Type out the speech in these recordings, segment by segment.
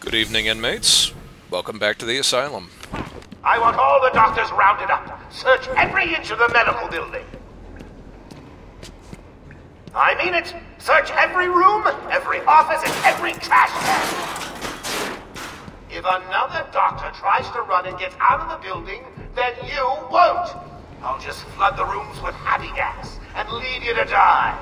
Good evening, inmates. Welcome back to the asylum. I want all the doctors rounded up. Search every inch of the medical building. I mean it. Search every room, every office, and every trash can. If another doctor tries to run and get out of the building, then you won't. I'll just flood the rooms with happy gas and leave you to die.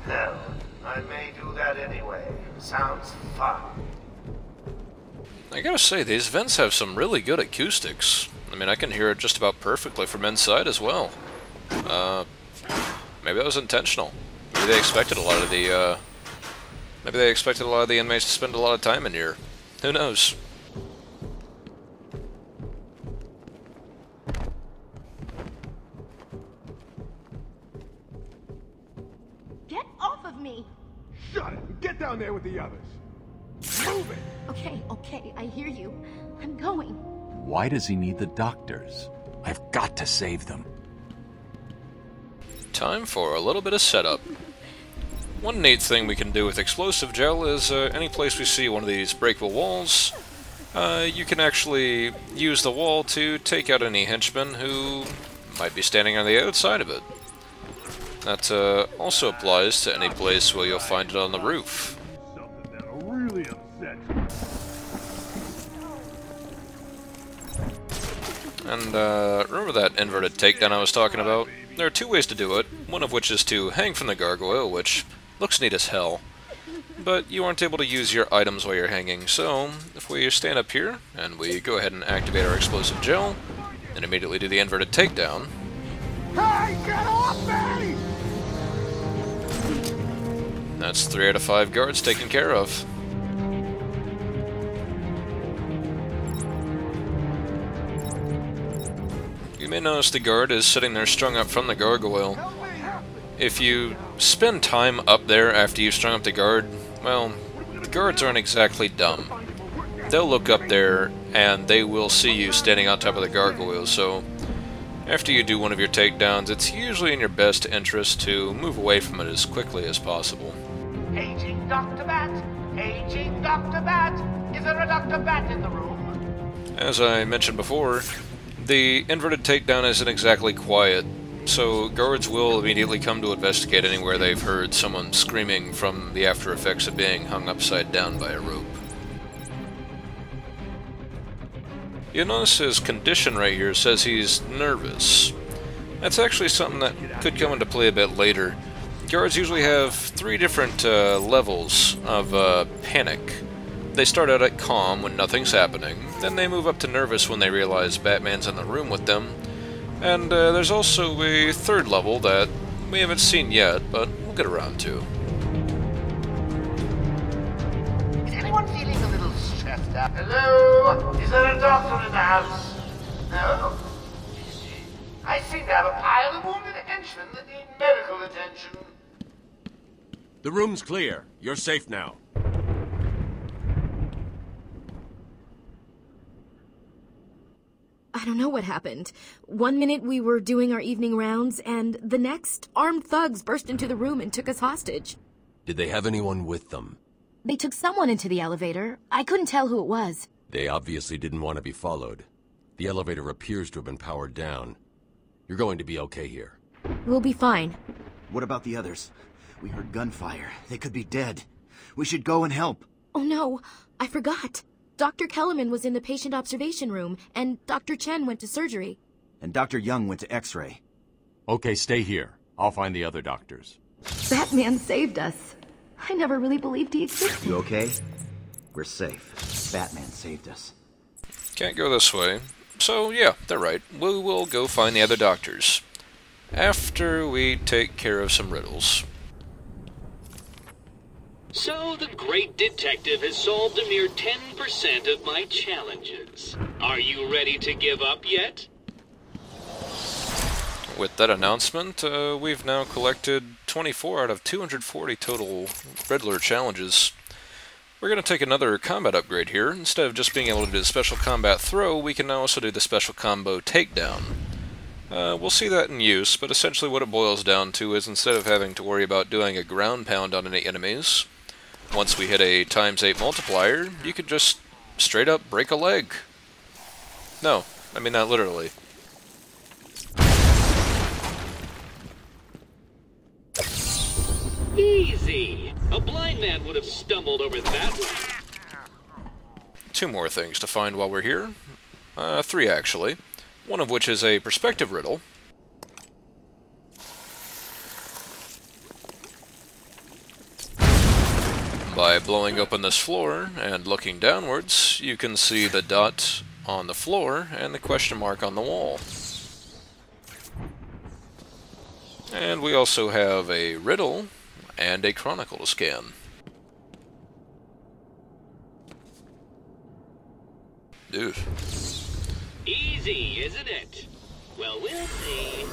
Hell, I may do that anyway. Sounds fun. I gotta say, these vents have some really good acoustics. I mean, I can hear it just about perfectly from inside as well. Maybe that was intentional. Maybe they expected a lot of the, inmates to spend a lot of time in here. Who knows? Get off of me! Shut it! Get down there with the others! Move it! Okay, I hear you. I'm going. Why does he need the doctors? I've got to save them. Time for a little bit of setup. One neat thing we can do with explosive gel is any place we see one of these breakable walls, you can actually use the wall to take out any henchmen who might be standing on the outside of it. That also applies to any place where you'll find it on the roof. Something that'll really upset you. And remember that inverted takedown I was talking about? There are two ways to do it, one of which is to hang from the gargoyle, which looks neat as hell. But you aren't able to use your items while you're hanging, so if we stand up here, and we go ahead and activate our explosive gel, and immediately do the inverted takedown. Hey, get off me! That's 3 out of 5 guards taken care of. You may notice the guard is sitting there strung up from the gargoyle. If you spend time up there after you've strung up the guard, well, the guards aren't exactly dumb. They'll look up there and they will see you standing on top of the gargoyle, so after you do one of your takedowns, it's usually in your best interest to move away from it as quickly as possible. Paging Dr. Bat! Paging Dr. Bat! Is there a Dr. Bat in the room? As I mentioned before, the inverted takedown isn't exactly quiet, so guards will immediately come to investigate anywhere they've heard someone screaming from the after effects of being hung upside down by a rope. You'll notice his condition right here says he's nervous. That's actually something that could come into play a bit later. Guards usually have 3 different levels of panic. They start out at calm when nothing's happening, then they move up to nervous when they realize Batman's in the room with them, and there's also a 3rd level that we haven't seen yet, but we'll get around to. Is anyone feeling a little stressed out? Hello? Is there a doctor in the house? No? I seem to have a pile of wounded henchmen that need medical attention. The room's clear. You're safe now. I don't know what happened. One minute we were doing our evening rounds, and the next, armed thugs burst into the room and took us hostage. Did they have anyone with them? They took someone into the elevator. I couldn't tell who it was. They obviously didn't want to be followed. The elevator appears to have been powered down. You're going to be okay here. We'll be fine. What about the others? We heard gunfire. They could be dead. We should go and help. Oh no, I forgot. Dr. Kellerman was in the patient observation room, and Dr. Chen went to surgery. And Dr. Young went to X-ray. Okay, stay here. I'll find the other doctors. Batman saved us. I never really believed he existed. You okay? We're safe. Batman saved us. Can't go this way. So, yeah, they're right. We will go find the other doctors. After we take care of some riddles. So the great detective has solved a mere 10% of my challenges. Are you ready to give up yet? With that announcement, we've now collected 24 out of 240 total Riddler challenges. We're going to take another combat upgrade here. Instead of just being able to do the special combat throw, we can now also do the special combo takedown. We'll see that in use, but essentially what it boils down to is instead of having to worry about doing a ground pound on any enemies, once we hit a ×8 multiplier, you could just straight up break a leg. No, I mean not literally. Easy! A blind man would have stumbled over that one. 2 more things to find while we're here. 3 actually. One of which is a perspective riddle. By blowing open this floor and looking downwards, you can see the dot on the floor and the question mark on the wall. And we also have a riddle and a chronicle to scan. Dude. Easy, isn't it? Well, we'll see.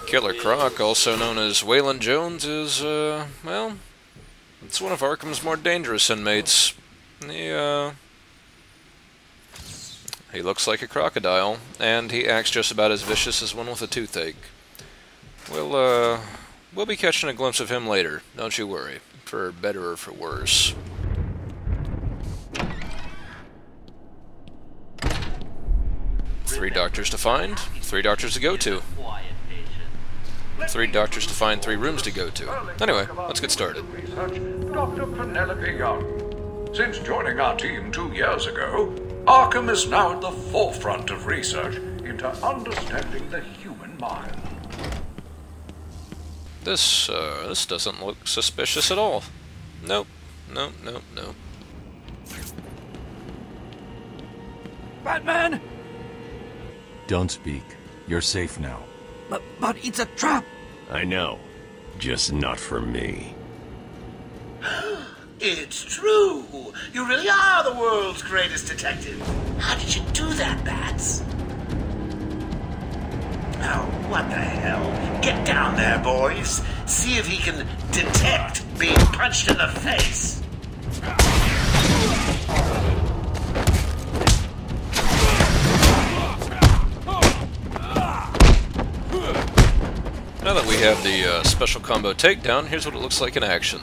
Killer Croc, also known as Waylon Jones, is, well, it's one of Arkham's more dangerous inmates. He looks like a crocodile, and he acts just about as vicious as one with a toothache. We'll be catching a glimpse of him later, don't you worry, for better or for worse. Three doctors to find, 3 doctors to go to. 3 doctors to find, 3 rooms to go to. Anyway, let's get started. Dr. Penelope Young. Since joining our team 2 years ago, Arkham is now at the forefront of research into understanding the human mind. This doesn't look suspicious at all. Nope. Nope, nope, nope. Batman! Don't speak. You're safe now. But it's a trap! I know. Just not for me. It's true. You really are the world's greatest detective. How did you do that, Bats? Oh, what the hell? Get down there, boys. See if he can detect being punched in the face. Now that we have the special combo takedown, here's what it looks like in action.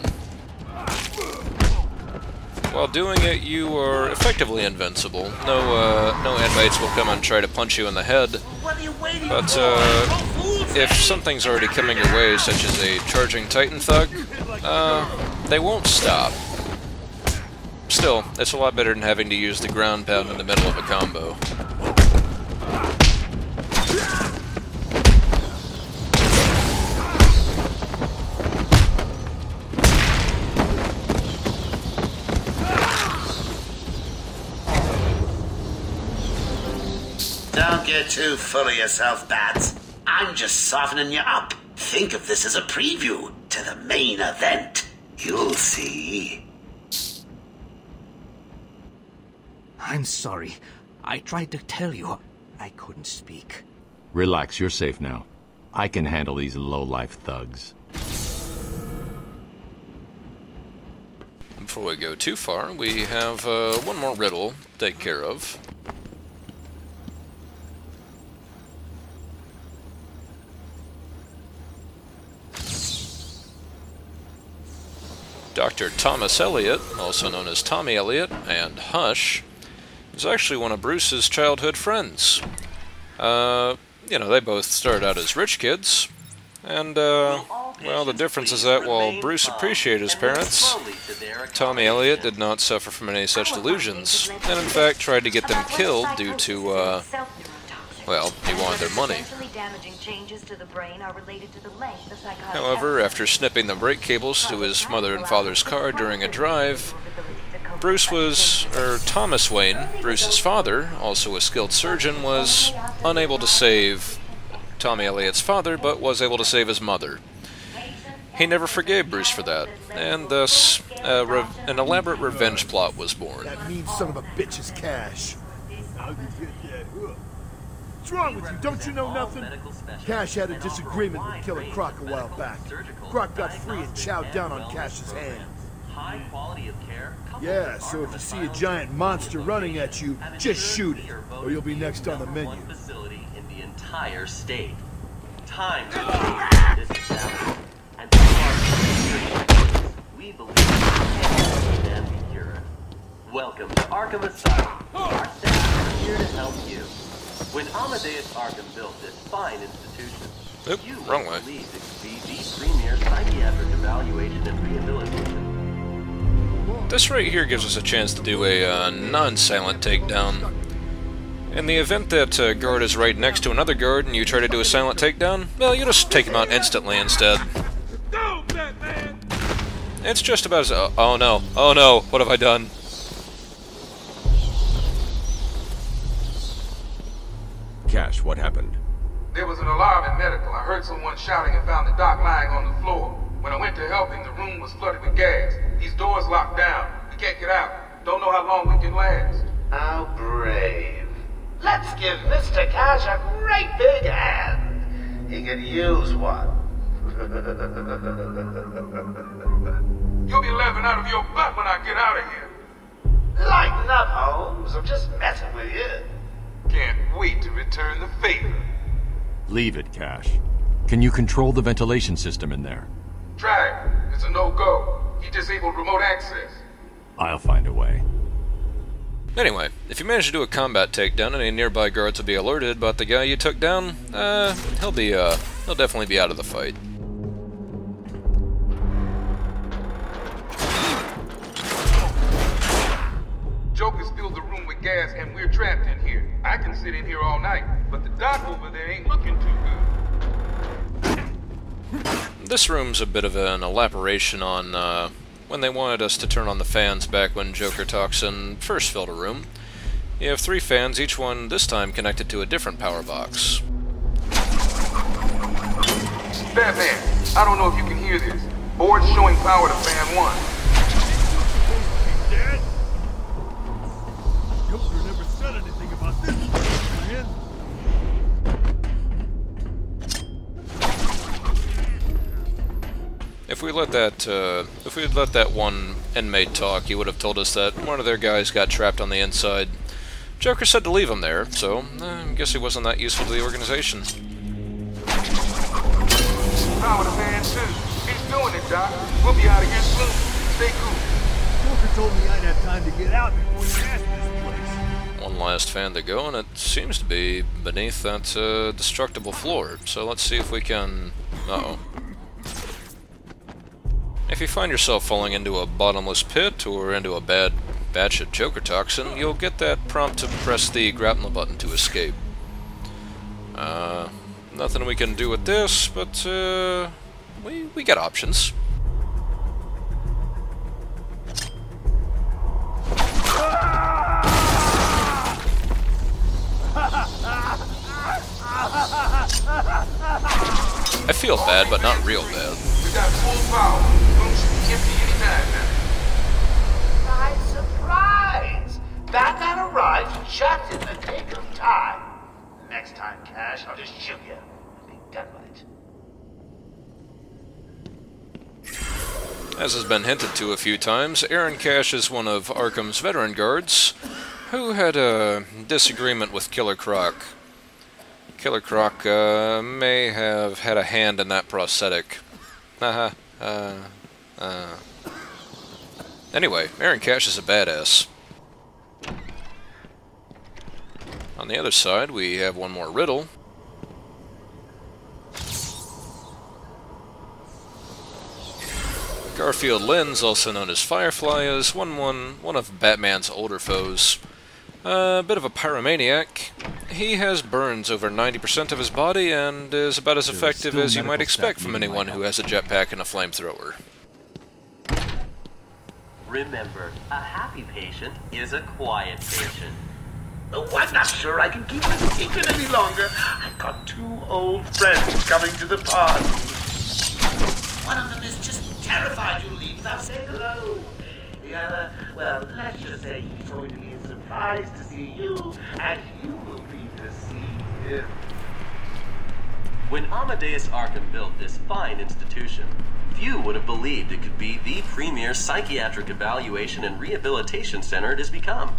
While doing it, you are effectively invincible. No inmates will come and try to punch you in the head. But if something's already coming your way, such as a charging Titan thug, they won't stop. Still, it's a lot better than having to use the ground pound in the middle of a combo. Don't get too full of yourself, Bats. I'm just softening you up. Think of this as a preview to the main event. You'll see. I'm sorry. I tried to tell you. I couldn't speak. Relax, you're safe now. I can handle these low-life thugs. Before we go too far, we have one more riddle to take care of. Dr. Thomas Elliot, also known as Tommy Elliot, and Hush, is actually one of Bruce's childhood friends. You know, they both started out as rich kids, and, well, the difference is that while Bruce appreciated his parents, Tommy Elliot did not suffer from any such delusions, and in fact tried to get them killed due to, well, he wanted their money. However, after snipping the brake cables to his mother and father's car during a drive, Thomas Wayne, Bruce's father, also a skilled surgeon, was unable to save Tommy Elliot's father, but was able to save his mother. He never forgave Bruce for that, and thus an elaborate revenge plot was born. That mean son of a bitch's cash. What's wrong with you? Don't you know nothing? Cash had a disagreement with Killer Croc a while back. Croc got free and chowed down on Cash's hand. Yeah, so if you see a giant monster running at you, just shoot it, or you'll be next on the menu. Entire state. Time to this establishment and we believe in the cure. Welcome to Arkham Asylum. Our staff is here to help you. When Amadeus Arkham built this fine institution, you wrong way. believed it could be the premier psychiatric evaluation and rehabilitation. This right here gives us a chance to do a non-silent takedown. In the event that a guard is right next to another guard and you try to do a silent takedown, well, you just take him out instantly instead. It's just about as... oh no, what have I done? Cash, what happened? There was an alarm in medical. I heard someone shouting and found the doc lying on the floor. When I went to help him, the room was flooded with gas. These doors locked down. We can't get out. Don't know how long we can last. How brave. Let's give Mr. Cash a great big hand. He could use one. You'll be laughing out of your butt when I get out of here. Lighten up, Holmes. I'm just messing with you. Can't wait to return the favor. Leave it, Cash. Can you control the ventilation system in there? Try it. It's a no-go. He disabled remote access. I'll find a way. Anyway, if you manage to do a combat takedown, any nearby guards will be alerted about the guy you took down. He'll definitely be out of the fight. Joker's filled the room with gas and we're trapped in here. I can sit in here all night, but the doc over there ain't looking too good. This room's a bit of an elaboration on when they wanted us to turn on the fans back when Joker Toxin first filled a room. You have 3 fans, each one this time connected to a different power box. Batman, I don't know if you can hear this. Board's showing power to fan 1. Dad? Joker never said anything about this, man. If we'd let that one inmate talk, he would have told us that one of their guys got trapped on the inside. Joker said to leave him there, so I guess he wasn't that useful to the organization. Power to fan 2. He's doing it, Doc. We'll be out of here soon. Stay cool. Joker told me I'd have time to get out before he asked this place. One last fan to go, and it seems to be beneath that destructible floor. So let's see if we can... Uh-oh. If you find yourself falling into a bottomless pit or into a bad batch of Joker Toxin, you'll get that prompt to press the grapple button to escape. Nothing we can do with this, but we got options. I feel bad, but not real bad. We got full power. Room should be empty anytime now. Nice surprise! Batman arrived just in the nick of time. Next time, Cash, I'll just shoot you and be done with it. As has been hinted to a few times, Aaron Cash is one of Arkham's veteran guards who had a disagreement with Killer Croc. Killer Croc may have had a hand in that prosthetic. Anyway, Aaron Cash is a badass. On the other side, we have one more riddle. Garfield Lynns, also known as Firefly, is one of Batman's older foes. A bit of a pyromaniac. He has burns over 90% of his body and is about as effective as you might expect from anyone who has a jetpack and a flamethrower. Remember, a happy patient is a quiet patient. Oh, I'm not sure I can keep this secret any longer. I've got 2 old friends coming to the party. One of them is just terrified you'll leave without saying hello. The other, well, let's just say he's going to be surprised to see you, and you will be to see him. When Amadeus Arkham built this fine institution, few would have believed it could be the premier psychiatric evaluation and rehabilitation center it has become.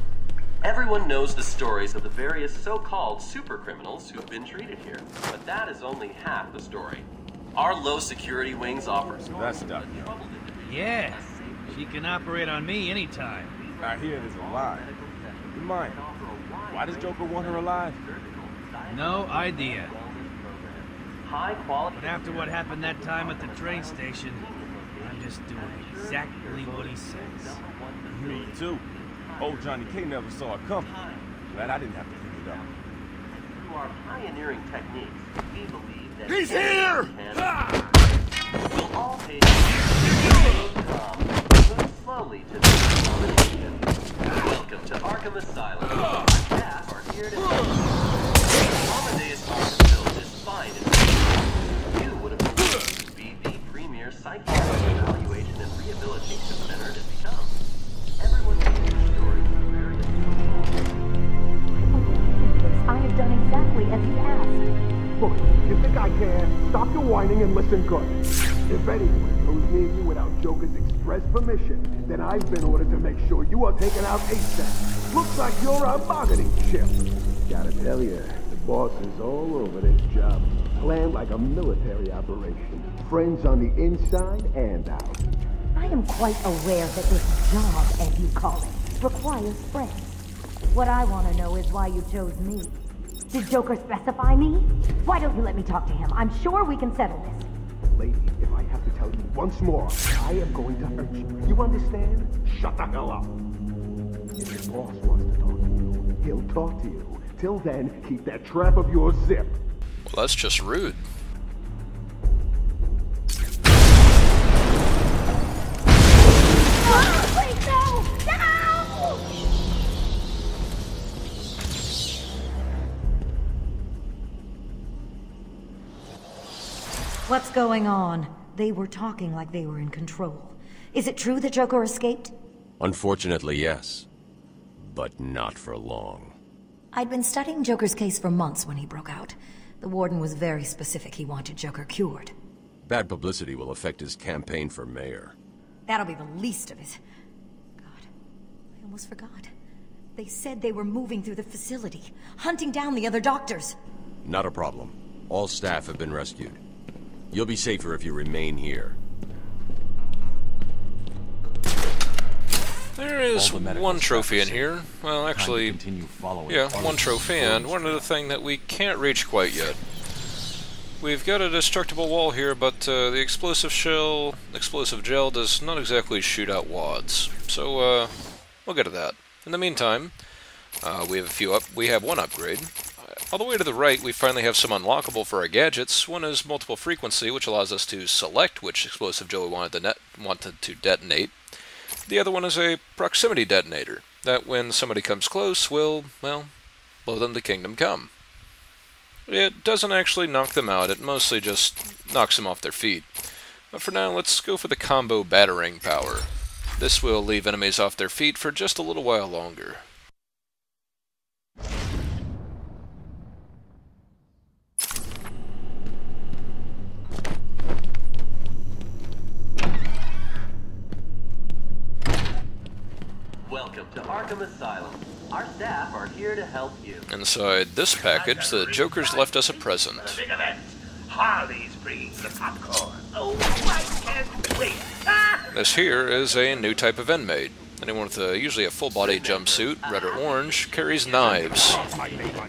Everyone knows the stories of the various so-called supercriminals who've been treated here, but that is only half the story. Our low-security wings offer... That's done. Yeah, she can operate on me anytime. I hear it is alive. You mind? Why does Joker want her alive? No idea. High quality. But after what happened that time at the train station, I'm just doing exactly what he says. Me too. Old Johnny K never saw it coming. Glad I didn't have to pick it up. Through our pioneering techniques, we believe that he's here! We'll all pay move slowly to the combination. Welcome to Arkham Asylum. Our staff are here to help you. Amadeus Arkham built is fine and you would have believed to be the premier psychiatric evaluation and rehabilitation center it has become. Everyone knows the story is very I have done exactly as you asked. Look, you think I care? Stop your whining and listen good. If anyone goes near you without Joker's express permission, then I've been ordered to make sure you are taken out ASAP. Looks like you're a bargaining chip. Gotta tell you, the boss is all over this job. Planned like a military operation. Friends on the inside and out. I am quite aware that this job, as you call it, requires friends. What I want to know is why you chose me. Did Joker specify me? Why don't you let me talk to him? I'm sure we can settle this. Lady, if I have to tell you once more, I am going to hurt you. You understand? Shut the hell up. If the boss wants to talk to you, he'll talk to you. Till then, keep that trap of yours zipped. Well, that's just rude. Please, no! No! What's going on? They were talking like they were in control. Is it true that Joker escaped? Unfortunately, yes. But not for long. I'd been studying Joker's case for months when he broke out. The warden was very specific he wanted Joker cured. Bad publicity will affect his campaign for mayor. That'll be the least of it. God, I almost forgot. They said they were moving through the facility, hunting down the other doctors. Not a problem. All staff have been rescued. You'll be safer if you remain here. There is one trophy in here. Well, actually, yeah, one trophy, and one other thing that we can't reach quite yet. We've got a destructible wall here, but the explosive gel does not exactly shoot out wads. So we'll get to that. In the meantime, we have one upgrade. All the way to the right, we finally have some unlockable for our gadgets. One is multiple frequency, which allows us to select which explosive gel we wanted to detonate. The other one is a proximity detonator, that when somebody comes close will, well, blow them to kingdom come. It doesn't actually knock them out, it mostly just knocks them off their feet. But for now, let's go for the combo battering power. This will leave enemies off their feet for just a little while longer. Welcome to Arkham Asylum. Our staff are here to help you. Inside this package, the Joker's left us a present. Big event. Harley's bringing the popcorn. Oh, I can't wait. This here is a new type of inmate. Anyone with usually a full-body jumpsuit, red or orange, carries knives.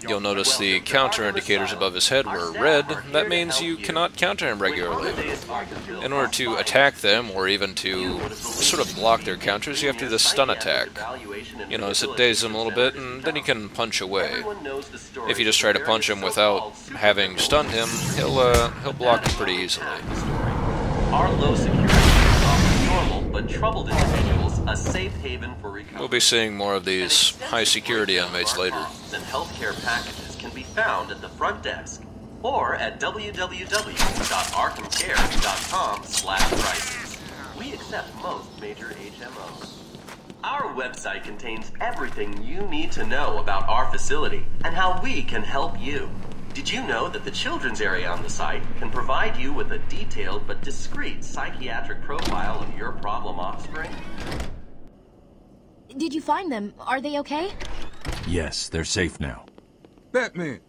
You'll notice the counter indicators above his head were red. That means you cannot counter him regularly. In order to attack them, or even to sort of block their counters, you have to do the stun attack. You notice it dazes him a little bit, and then you can punch away. If you just try to punch him without having stunned him, he'll block you pretty easily. Our low security offers normal but troubled individuals a safe haven for recovery. We'll be seeing more of these high-security inmates later. And healthcare packages can be found at the front desk or at www.arkhamcare.com/prices. We accept most major HMOs. Our website contains everything you need to know about our facility and how we can help you. Did you know that the children's area on the site can provide you with a detailed but discreet psychiatric profile of your problem offspring? Did you find them? Are they okay? Yes, they're safe now. Batman,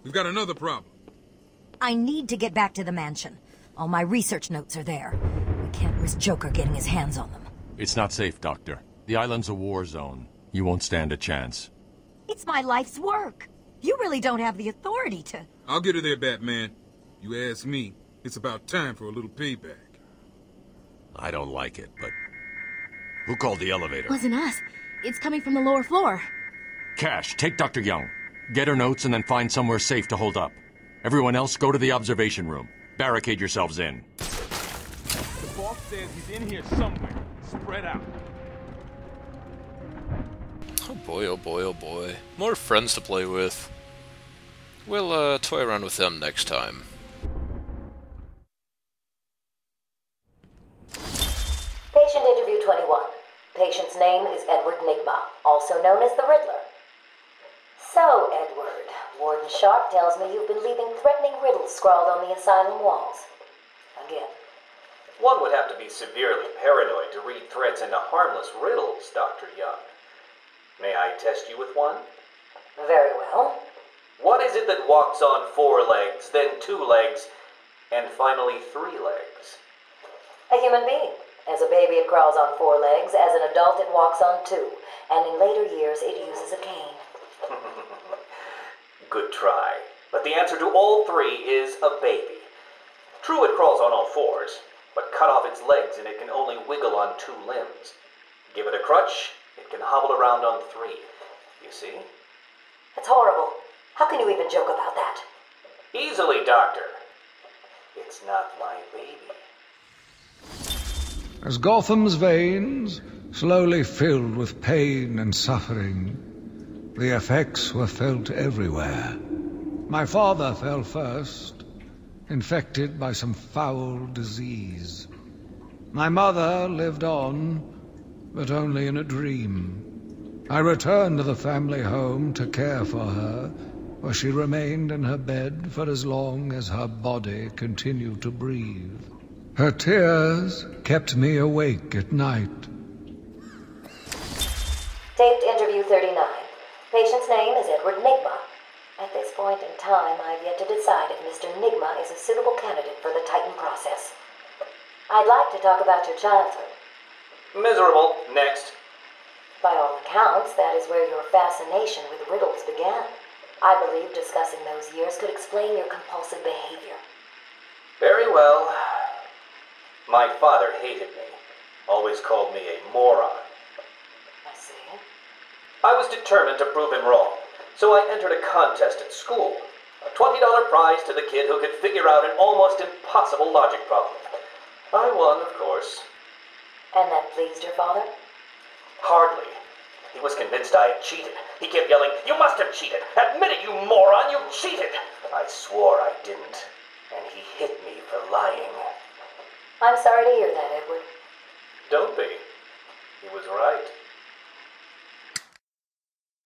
we've got another problem. I need to get back to the mansion. All my research notes are there. We can't risk Joker getting his hands on them. It's not safe, Doctor. The island's a war zone. You won't stand a chance. It's my life's work. You really don't have the authority to... I'll get her there, Batman. You ask me, it's about time for a little payback. I don't like it, but... Who called the elevator? Wasn't us. It's coming from the lower floor. Cash, take Dr. Young. Get her notes and then find somewhere safe to hold up. Everyone else, go to the observation room. Barricade yourselves in. The boss says he's in here somewhere. Spread out. Oh boy, oh boy, oh boy. More friends to play with. We'll, toy around with them next time. Patient interview 21. Patient's name is Edward Nigma, also known as the Riddler. So, Edward, Warden Sharp tells me you've been leaving threatening riddles scrawled on the asylum walls. Again. One would have to be severely paranoid to read threats into harmless riddles, Dr. Young. May I test you with one? Very well. What is it that walks on 4 legs, then 2 legs, and finally 3 legs? A human being. As a baby, it crawls on 4 legs. As an adult, it walks on 2. And in later years, it uses a cane. Good try. But the answer to all 3 is a baby. True, it crawls on all 4s, but cut off its legs and it can only wiggle on 2 limbs. Give it a crutch, it can hobble around on 3. You see? It's horrible. How can you even joke about that? Easily, Doctor. It's not my baby. As Gotham's veins slowly filled with pain and suffering, the effects were felt everywhere. My father fell first, infected by some foul disease. My mother lived on, but only in a dream. I returned to the family home to care for her, where she remained in her bed for as long as her body continued to breathe. Her tears kept me awake at night. Taped interview 39. Patient's name is Edward Nigma. At this point in time, I've yet to decide if Mr. Nigma is a suitable candidate for the Titan process. I'd like to talk about your childhood. Miserable. Next. By all accounts, that is where your fascination with riddles began. I believe discussing those years could explain your compulsive behavior. Very well. My father hated me. Always called me a moron. I see. I was determined to prove him wrong, so I entered a contest at school. A $20 prize to the kid who could figure out an almost impossible logic problem. I won, of course. And that pleased your father? Hardly. He was convinced I had cheated. He kept yelling, "You must have cheated! Admit it, you moron! You cheated!" I swore I didn't, and he hit me for lying. I'm sorry to hear that, Edward. Don't be. He was right.